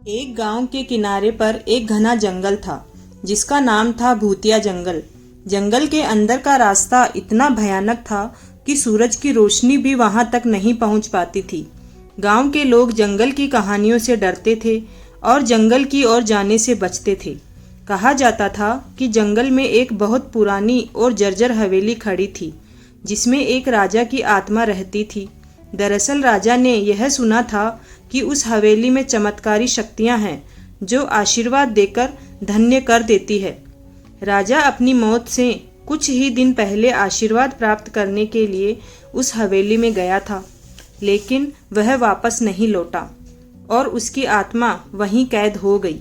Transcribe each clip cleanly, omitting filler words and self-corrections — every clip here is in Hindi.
एक गांव के किनारे पर एक घना जंगल था जिसका नाम था भूतिया जंगल। जंगल के अंदर का रास्ता इतना भयानक था कि सूरज की रोशनी भी वहां तक नहीं पहुंच पाती थी। गांव के लोग जंगल की कहानियों से डरते थे और जंगल की ओर जाने से बचते थे। कहा जाता था कि जंगल में एक बहुत पुरानी और जर्जर हवेली खड़ी थी जिसमें एक राजा की आत्मा रहती थी। दरअसल राजा ने यह सुना था कि उस हवेली में चमत्कारी शक्तियां हैं जो आशीर्वाद देकर धन्य कर देती है। राजा अपनी मौत से कुछ ही दिन पहले आशीर्वाद प्राप्त करने के लिए उस हवेली में गया था, लेकिन वह वापस नहीं लौटा और उसकी आत्मा वहीं कैद हो गई।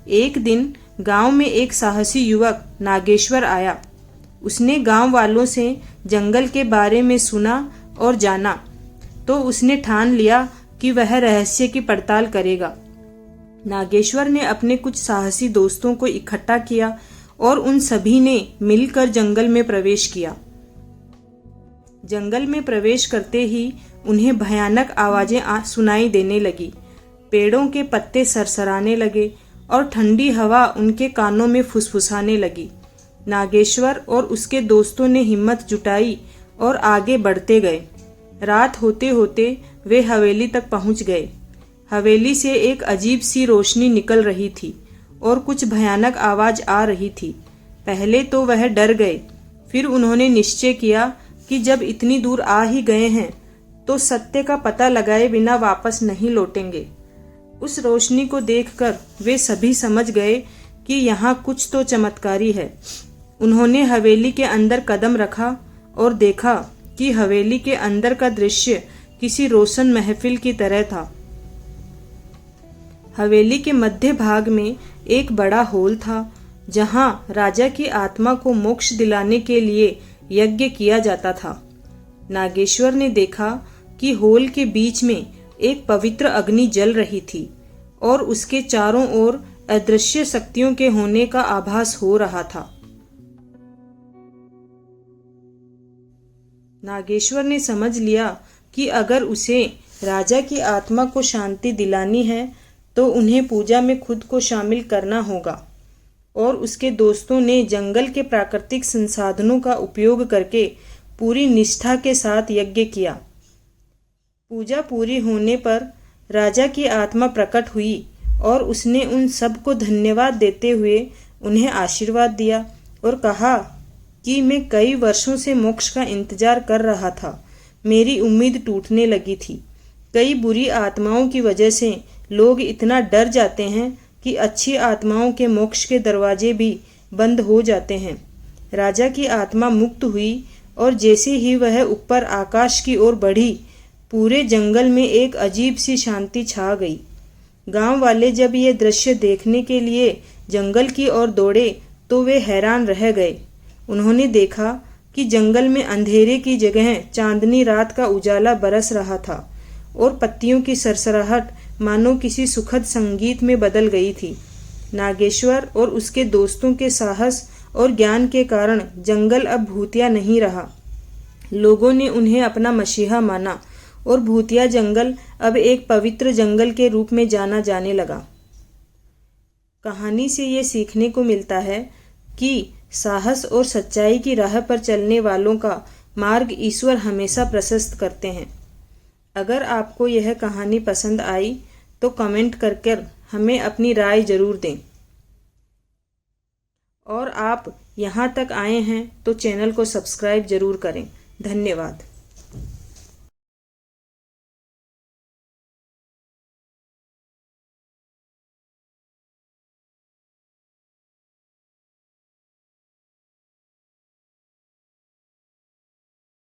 एक दिन गांव में एक साहसी युवक नागेश्वर आया। उसने गांव वालों से जंगल के बारे में सुना और जाना, तो उसने ठान लिया कि वह रहस्य की पड़ताल करेगा। नागेश्वर ने अपने कुछ साहसी दोस्तों को इकट्ठा किया और उन सभी ने मिलकर जंगल में प्रवेश किया। जंगल में प्रवेश करते ही उन्हें भयानक आवाजें सुनाई देने लगी। पेड़ों के पत्ते सरसराने लगे और ठंडी हवा उनके कानों में फुसफुसाने लगी। नागेश्वर और उसके दोस्तों ने हिम्मत जुटाई और आगे बढ़ते गए। रात होते होते वे हवेली तक पहुंच गए। हवेली से एक अजीब सी रोशनी निकल रही थी और कुछ भयानक आवाज आ रही थी। पहले तो वह डर गए, फिर उन्होंने निश्चय किया कि जब इतनी दूर आ ही गए हैं तो सत्य का पता लगाए बिना वापस नहीं लौटेंगे। उस रोशनी को देखकर वे सभी समझ गए कि यहाँ कुछ तो चमत्कारी है। उन्होंने हवेली के अंदर कदम रखा और देखा कि हवेली के अंदर का दृश्य किसी रोशन महफिल की तरह था। हवेली के मध्य भाग में एक बड़ा हॉल था जहां राजा की आत्मा को मोक्ष दिलाने के लिए यज्ञ किया जाता था। नागेश्वर ने देखा कि हॉल के बीच में एक पवित्र अग्नि जल रही थी और उसके चारों ओर अदृश्य शक्तियों के होने का आभास हो रहा था। नागेश्वर ने समझ लिया कि अगर उसे राजा की आत्मा को शांति दिलानी है तो उन्हें पूजा में खुद को शामिल करना होगा, और उसके दोस्तों ने जंगल के प्राकृतिक संसाधनों का उपयोग करके पूरी निष्ठा के साथ यज्ञ किया। पूजा पूरी होने पर राजा की आत्मा प्रकट हुई और उसने उन सबको धन्यवाद देते हुए उन्हें आशीर्वाद दिया और कहा कि मैं कई वर्षों से मोक्ष का इंतजार कर रहा था। मेरी उम्मीद टूटने लगी थी। कई बुरी आत्माओं की वजह से लोग इतना डर जाते हैं कि अच्छी आत्माओं के मोक्ष के दरवाजे भी बंद हो जाते हैं। राजा की आत्मा मुक्त हुई और जैसे ही वह ऊपर आकाश की ओर बढ़ी, पूरे जंगल में एक अजीब सी शांति छा गई। गांव वाले जब ये दृश्य देखने के लिए जंगल की ओर दौड़े तो वे हैरान रह गए। उन्होंने देखा कि जंगल में अंधेरे की जगह चांदनी रात का उजाला बरस रहा था और पत्तियों की सरसराहट मानो किसी सुखद संगीत में बदल गई थी। नागेश्वर और उसके दोस्तों के साहस और ज्ञान के कारण जंगल अब भूतिया नहीं रहा। लोगों ने उन्हें अपना मसीहा माना और भूतिया जंगल अब एक पवित्र जंगल के रूप में जाना जाने लगा। कहानी से ये सीखने को मिलता है कि साहस और सच्चाई की राह पर चलने वालों का मार्ग ईश्वर हमेशा प्रशस्त करते हैं। अगर आपको यह कहानी पसंद आई तो कमेंट करके हमें अपनी राय जरूर दें, और आप यहाँ तक आए हैं तो चैनल को सब्सक्राइब जरूर करें। धन्यवाद।